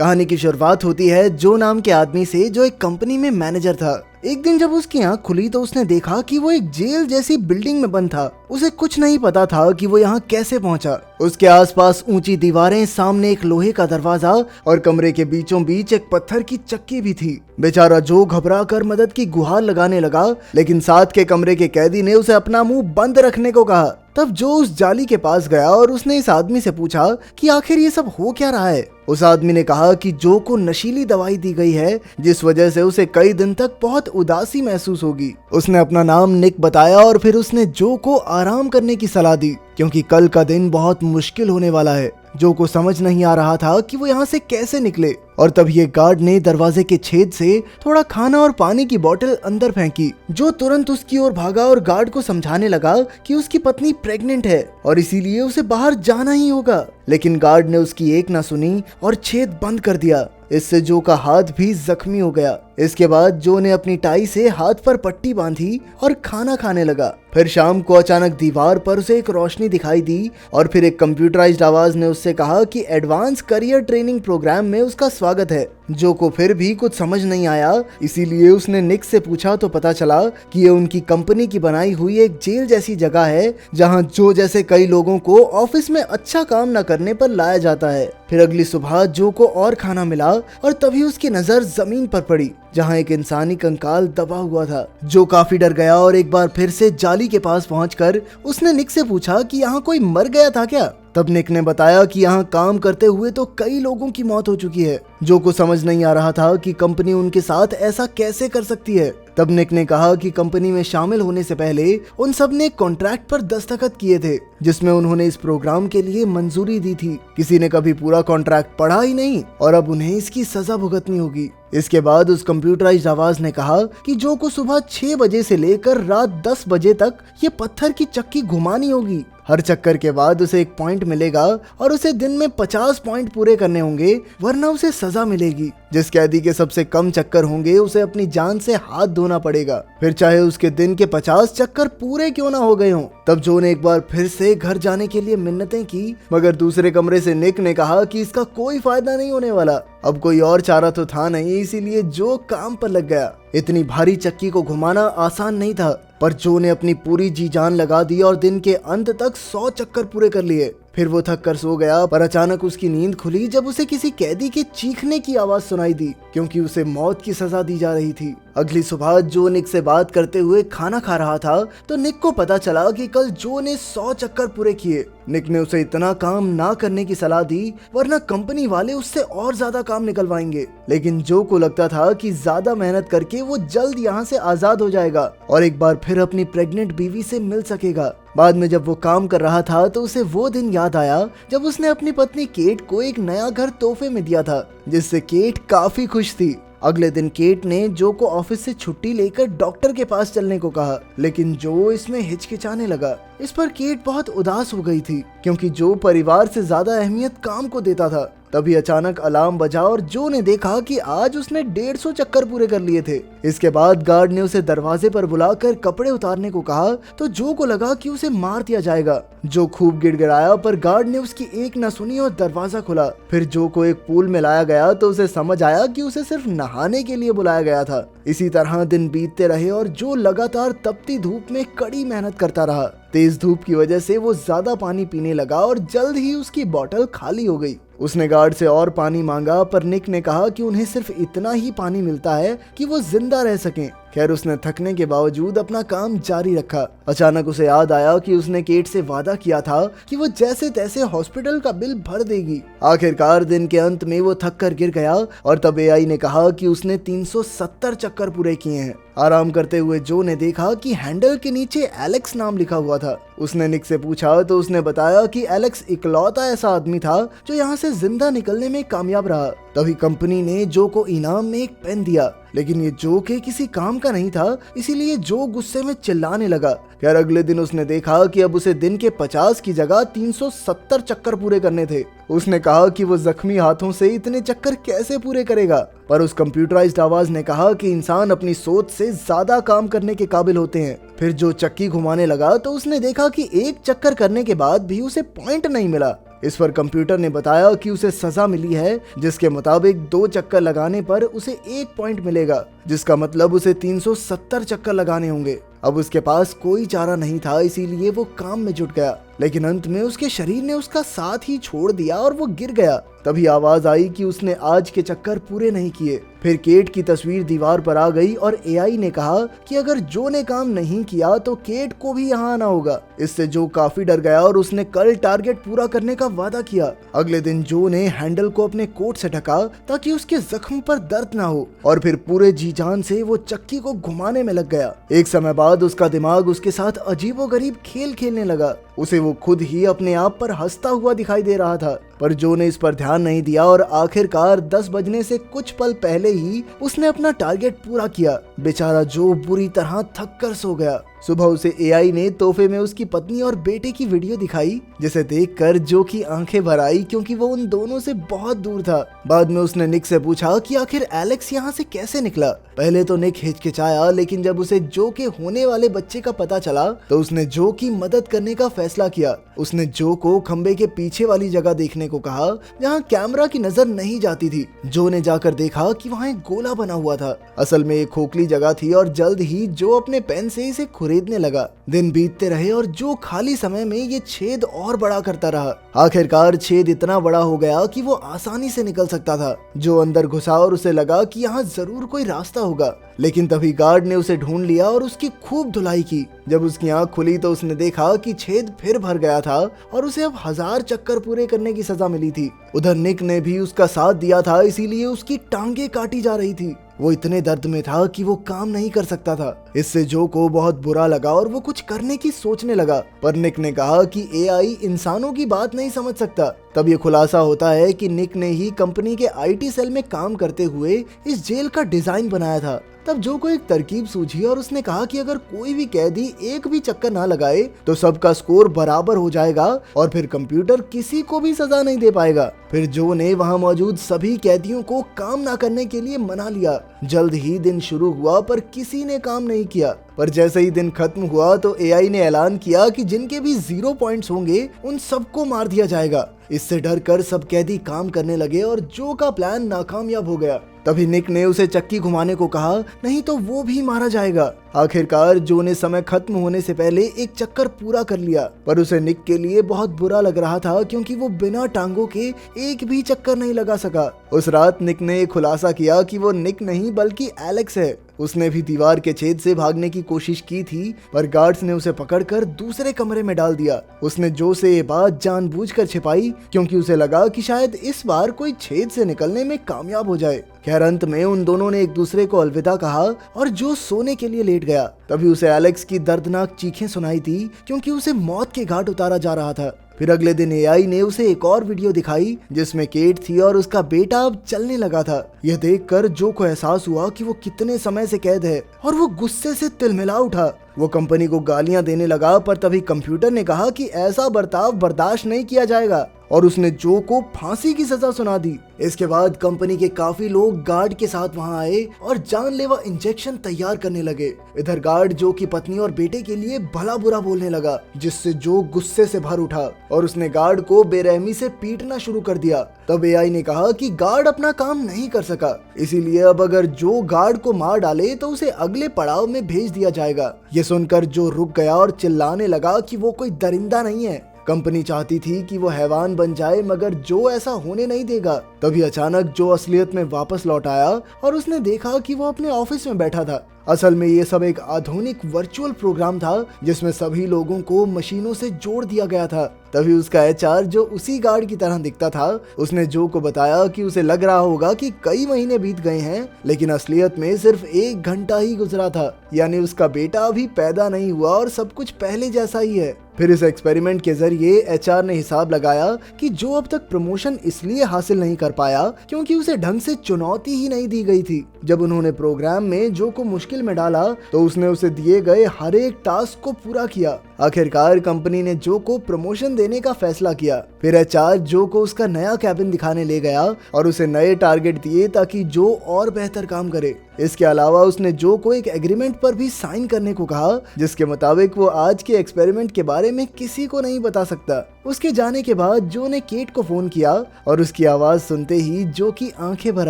कहानी की शुरुआत होती है जो नाम के आदमी से जो एक कंपनी में मैनेजर था। एक दिन जब उसकी आंख खुली तो उसने देखा कि वो एक जेल जैसी बिल्डिंग में बंद था। उसे कुछ नहीं पता था कि वो यहाँ कैसे पहुंचा। उसके आसपास ऊंची दीवारें, सामने एक लोहे का दरवाजा और कमरे के बीचों बीच एक पत्थर की चक्की भी थी। बेचारा जो घबरा कर मदद की गुहार लगाने लगा, लेकिन साथ के कमरे के कैदी ने उसे अपना मुंह बंद रखने को कहा। तब जो उस जाली के पास गया और उसने इस आदमी से पूछा कि आखिर ये सब हो क्या रहा है। उस आदमी ने कहा कि जो को नशीली दवाई दी गई है, जिस वजह से उसे कई दिन तक बहुत उदासी महसूस होगी। उसने अपना नाम निक बताया और फिर उसने जो को आराम करने की सलाह दी, क्योंकि कल का दिन बहुत मुश्किल होने वाला है। जो को समझ नहीं आ रहा था कि वो यहाँ से कैसे निकले, और तब ये गार्ड ने दरवाजे के छेद से थोड़ा खाना और पानी की बोतल अंदर फेंकी। जो तुरंत उसकी ओर भागा और गार्ड को समझाने लगा कि उसकी पत्नी प्रेग्नेंट है और इसीलिए उसे बाहर जाना ही होगा। लेकिन गार्ड ने उसकी एक ना सुनी और छेद बंद कर दिया। इससे जो का हाथ भी जख्मी हो गया। इसके बाद जो ने अपनी टाई से हाथ पर पट्टी बांधी और खाना खाने लगा। फिर शाम को अचानक दीवार पर उसे एक रोशनी दिखाई दी और फिर एक कंप्यूटराइज्ड आवाज ने उससे कहा कि एडवांस करियर ट्रेनिंग प्रोग्राम में उसका स्वागत है। जो को फिर भी कुछ समझ नहीं आया, इसीलिए उसने निक से पूछा तो पता चला कि ये उनकी कंपनी की बनाई हुई एक जेल जैसी जगह है, जहां जो जैसे कई लोगों को ऑफिस में अच्छा काम न करने पर लाया जाता है। फिर अगली सुबह जो को और खाना मिला और तभी उसकी नजर जमीन पर पड़ी, जहां एक इंसानी कंकाल दबा हुआ था। जो काफी डर गया और एक बार फिर से जाली के पास पहुंचकर उसने निक से पूछा कि यहाँ कोई मर गया था क्या। तब निक ने बताया कि यहाँ काम करते हुए तो कई लोगों की मौत हो चुकी है। जो को समझ नहीं आ रहा था कि कंपनी उनके साथ ऐसा कैसे कर सकती है। तब निक ने कहा कि कंपनी में शामिल होने से पहले उन सब ने कॉन्ट्रैक्ट पर दस्तखत किए थे, जिसमें उन्होंने इस प्रोग्राम के लिए मंजूरी दी थी। किसी ने कभी पूरा कॉन्ट्रैक्ट पढ़ा ही नहीं और अब उन्हें इसकी सजा भुगतनी होगी। इसके बाद उस कंप्यूटराइज्ड आवाज ने कहा कि जो को सुबह 6 बजे से लेकर रात 10 बजे तक ये पत्थर की चक्की घुमानी होगी। हर चक्कर के बाद उसे एक पॉइंट मिलेगा और उसे दिन में 50 पॉइंट पूरे करने होंगे, वरना उसे सजा मिलेगी। जिस कैदी के सबसे कम चक्कर होंगे उसे अपनी जान से हाथ धोना पड़ेगा, फिर चाहे उसके दिन के 50 चक्कर पूरे क्यों ना हो गए हों। तब जो ने एक बार फिर से घर जाने के लिए मिन्नतें की, मगर दूसरे कमरे से निक ने कहा कि इसका कोई फायदा नहीं होने वाला। अब कोई और चारा तो था नहीं, इसीलिए जो काम पर लग गया। इतनी भारी चक्की को घुमाना आसान नहीं था, पर जो ने अपनी पूरी जी जान लगा दी और दिन के अंत तक 100 चक्कर पूरे कर लिए। फिर वो थक कर सो गया, पर अचानक उसकी नींद खुली जब उसे किसी कैदी के चीखने की आवाज सुनाई दी, क्योंकि उसे मौत की सजा दी जा रही थी। अगली सुबह जो निक से बात करते हुए खाना खा रहा था तो निक को पता चला कि कल जो ने 100 चक्कर पूरे किए। निक ने उसे इतना काम ना करने की सलाह दी, वरना कंपनी वाले उससे और ज्यादा काम निकलवाएंगे। लेकिन जो को लगता था कि ज्यादा मेहनत करके वो जल्द यहाँ से आजाद हो जाएगा और एक बार फिर अपनी प्रेग्नेंट बीवी से मिल सकेगा। बाद में जब वो काम कर रहा था तो उसे वो दिन याद आया जब उसने अपनी पत्नी केट को एक नया घर तोहफे में दिया था, जिससे केट काफी खुश थी। अगले दिन केट ने जो को ऑफिस से छुट्टी लेकर डॉक्टर के पास चलने को कहा, लेकिन जो इसमें हिचकिचाने लगा। इस पर केट बहुत उदास हो गई थी, क्योंकि जो परिवार से ज्यादा अहमियत काम को देता था। तभी अचानक अलार्म बजा और जो ने देखा कि आज उसने 150 चक्कर पूरे कर लिए थे। इसके बाद गार्ड ने उसे दरवाजे पर बुलाकर कपड़े उतारने को कहा तो जो को लगा कि उसे मार दिया जाएगा। जो खूब गिड़गिड़ाया, पर गार्ड ने उसकी एक न सुनी और दरवाजा खुला। फिर जो को एक पूल में लाया गया तो उसे समझ आया कि उसे सिर्फ नहाने के लिए बुलाया गया था। इसी तरह दिन बीतते रहे और जो लगातार तपती धूप में कड़ी मेहनत करता रहा। तेज धूप की वजह से वो ज्यादा पानी पीने लगा और जल्द ही उसकी बोतल खाली हो गई। उसने गार्ड से और पानी मांगा, पर निक ने कहा कि उन्हें सिर्फ इतना ही पानी मिलता है कि वो जिंदा रह सकें। खैर, उसने थकने के बावजूद अपना काम जारी रखा। अचानक उसे याद आया कि उसने केट से वादा किया था कि वो जैसे तैसे हॉस्पिटल का बिल भर देगी। आखिरकार दिन के अंत में वो थक कर गिर गया और तब एआई ने कहा कि उसने 370 चक्कर पूरे किए हैं। आराम करते हुए जो ने देखा कि हैंडल के नीचे एलेक्स नाम लिखा हुआ था। उसने निक से पूछा तो उसने बताया कि एलेक्स इकलौता ऐसा आदमी था जो यहाँ से जिंदा निकलने में कामयाब रहा। तभी कंपनी ने जो को इनाम में एक पेन दिया, लेकिन ये जो के किसी काम का नहीं था, इसीलिए जो गुस्से में चिल्लाने लगा। यार, अगले दिन उसने देखा कि अब उसे दिन के 50 की जगह 370 चक्कर पूरे करने थे। उसने कहा कि वो जख्मी हाथों से इतने चक्कर कैसे पूरे करेगा, पर उस कंप्यूटराइज्ड आवाज ने कहा कि इंसान अपनी सोच से ज्यादा काम करने के काबिल होते हैं। फिर जो चक्की घुमाने लगा तो उसने देखा कि एक चक्कर करने के बाद भी उसे पॉइंट नहीं मिला। इस पर कंप्यूटर ने बताया कि उसे सजा मिली है, जिसके मुताबिक 2 चक्कर लगाने पर उसे 1 पॉइंट मिलेगा, जिसका मतलब उसे 370 चक्कर लगाने होंगे। अब उसके पास कोई चारा नहीं था, इसीलिए वो काम में जुट गया, लेकिन अंत में उसके शरीर ने उसका साथ ही छोड़ दिया और वो गिर गया। तभी आवाज आई कि उसने आज के चक्कर पूरे नहीं किए। फिर केट की तस्वीर दीवार पर आ गई और एआई ने कहा कि अगर जो ने काम नहीं किया तो केट को भी यहाँ आना होगा। इससे जो काफी डर गया और उसने कल टारगेट पूरा करने का वादा किया। अगले दिन जो ने हैंडल को अपने कोट से ढका ताकि उसके जख्म पर दर्द ना हो, और फिर पूरे जी जान से वो चक्की को घुमाने में लग गया। एक समय बाद उसका दिमाग उसके साथ अजीबोगरीब खेल खेलने लगा। उसे वो खुद ही अपने आप पर हंसता हुआ दिखाई दे रहा था, पर जो ने इस पर ध्यान नहीं दिया और आखिरकार 10 बजने से कुछ पल पहले ही उसने अपना टारगेट पूरा किया। बेचारा जो बुरी तरह थक कर सो गया। सुबह उसे एआई ने तोहफे में उसकी पत्नी और बेटे की वीडियो दिखाई, जिसे देखकर जो की आंखें भर आई, क्योंकि वो उन दोनों से बहुत दूर था। बाद में उसने निक से पूछा कि आखिर एलेक्स यहाँ से कैसे निकला। पहले तो निक हिचकिचाया, लेकिन जब उसे जो के होने वाले बच्चे का पता चला तो उसने जो की मदद करने का फैसला किया। उसने जो को खंबे के पीछे वाली जगह देखने को कहा, जहाँ कैमरा की नजर नहीं जाती थी। जो ने जाकर देखा कि वहाँ एक गोला बना हुआ था। असल में एक खोखली जगह थी और जल्द ही जो अपने पेन से इसे खरीदने लगा। दिन बीतते रहे और जो खाली समय में ये छेद और बड़ा करता रहा। आखिरकार छेद इतना बड़ा हो गया कि वो आसानी से निकल सकता था। जो अंदर घुसा और उसे लगा कि यहाँ जरूर कोई रास्ता होगा, लेकिन तभी गार्ड ने उसे ढूंढ लिया और उसकी खूब धुलाई की। जब उसकी आंख खुली तो उसने देखा कि छेद फिर भर गया था और उसे अब 1000 चक्कर पूरे करने की सजा मिली थी। उधर निक ने भी उसका साथ दिया था, इसीलिए उसकी टांगे काटी जा रही थी। वो इतने दर्द में था कि वो काम नहीं कर सकता था। इससे जो को बहुत बुरा लगा और वो कुछ करने की सोचने लगा, पर निक ने कहा कि एआई इंसानों की बात नहीं समझ सकता। तब ये खुलासा होता है कि निक ने ही कंपनी के आईटी सेल में काम करते हुए इस जेल का डिजाइन बनाया था। तब जो को एक तरकीब सूझी और उसने कहा कि अगर कोई भी कैदी एक भी चक्कर ना लगाए तो सबका स्कोर बराबर हो जाएगा और फिर कंप्यूटर किसी को भी सजा नहीं दे पाएगा। फिर जो ने वहां मौजूद सभी कैदियों को काम ना करने के लिए मना लिया। जल्द ही दिन शुरू हुआ, पर किसी ने काम नहीं किया। पर जैसे ही दिन खत्म हुआ तो एआई ने ऐलान किया कि जिनके भी 0 पॉइंट्स होंगे उन सबको मार दिया जाएगा। इससे डर कर सब कैदी काम करने लगे और जो का प्लान नाकामयाब हो गया। तभी निक ने उसे चक्की घुमाने को कहा, नहीं तो वो भी मारा जाएगा। आखिरकार जो ने समय खत्म होने से पहले एक चक्कर पूरा कर लिया, पर उसे निक के लिए बहुत बुरा लग रहा था, क्योंकि वो बिना टांगों के एक भी चक्कर नहीं लगा सका। उस रात निक ने खुलासा किया कि वो निक नहीं बल्कि एलेक्स है। उसने भी दीवार के छेद से भागने की कोशिश की थी, पर गार्ड्स ने उसे पकड़कर दूसरे कमरे में डाल दिया। उसने जो से ये बात जानबूझकर छिपाई, क्योंकि उसे लगा कि शायद इस बार कोई छेद से निकलने में कामयाब हो जाए। खैर अंत में उन दोनों ने एक दूसरे को अलविदा कहा और जो सोने के लिए लेट गया। तभी उसे एलेक्स की दर्दनाक चीखें सुनाई थी, क्योंकि उसे मौत के घाट उतारा जा रहा था। फिर अगले दिन एआई ने उसे एक और वीडियो दिखाई, जिसमें केट थी और उसका बेटा अब चलने लगा था। यह देखकर जो को एहसास हुआ कि वो कितने समय से कैद है और वो गुस्से से तिलमिला उठा। वो कंपनी को गालियां देने लगा, पर तभी कंप्यूटर ने कहा कि ऐसा बर्ताव बर्दाश्त नहीं किया जाएगा और उसने जो को फांसी की सजा सुना दी। इसके बाद कंपनी के काफी लोग गार्ड के साथ वहां आए और जानलेवा इंजेक्शन तैयार करने लगे। इधर गार्ड जो की पत्नी और बेटे के लिए भला बुरा बोलने लगा, जिससे जो गुस्से से भर उठा और उसने गार्ड को बेरहमी से पीटना शुरू कर दिया। तब एआई ने कहा कि गार्ड अपना काम नहीं कर सका, इसीलिए अब अगर जो गार्ड को मार डाले तो उसे अगले पड़ाव में भेज दिया जाएगा। ये सुनकर जो रुक गया और चिल्लाने लगा कि वो कोई दरिंदा नहीं है। कंपनी चाहती थी कि वो हैवान बन जाए, मगर जो ऐसा होने नहीं देगा। तभी अचानक जो असलियत में वापस लौट आया और उसने देखा कि वो अपने ऑफिस में बैठा था। असल में ये सब एक आधुनिक वर्चुअल प्रोग्राम था, जिसमें सभी लोगों को मशीनों से जोड़ दिया गया था। तभी उसका एचआर, जो उसी गार्ड की तरह दिखता था, उसने जो को बताया कि उसे लग रहा होगा कि कई महीने बीत गए हैं, लेकिन असलियत में सिर्फ 1 घंटा ही गुजरा था। यानी उसका बेटा अभी पैदा नहीं हुआ और सब कुछ पहले जैसा ही है। फिर इस एक्सपेरिमेंट के जरिए एचआर ने हिसाब लगाया कि जो अब तक प्रमोशन इसलिए हासिल नहीं कर पाया क्योंकि उसे ढंग से चुनौती ही नहीं दी गई थी। जब उन्होंने प्रोग्राम में जो को मुश्किल में डाला तो उसने उसे दिए गए हर एक टास्क को पूरा किया। आखिरकार कंपनी ने जो को प्रमोशन देने का फैसला किया। फिर एचआर जो को उसका नया कैबिन दिखाने ले गया और उसे नए टारगेट दिए ताकि जो और बेहतर काम करे। इसके अलावा उसने जो को एक एग्रीमेंट पर भी साइन करने को कहा, जिसके मुताबिक वो आज के एक्सपेरिमेंट के बारे में किसी को नहीं बता सकता। उसके जाने के बाद जो ने केट को फोन किया और उसकी आवाज सुनते ही जो की आंखें भर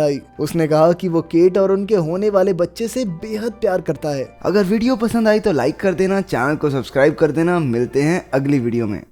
आई। उसने कहा कि वो केट और उनके होने वाले बच्चे से बेहद प्यार करता है। अगर वीडियो पसंद आई तो लाइक कर देना, चैनल को सब्सक्राइब कर देना। मिलते हैं अगली वीडियो में।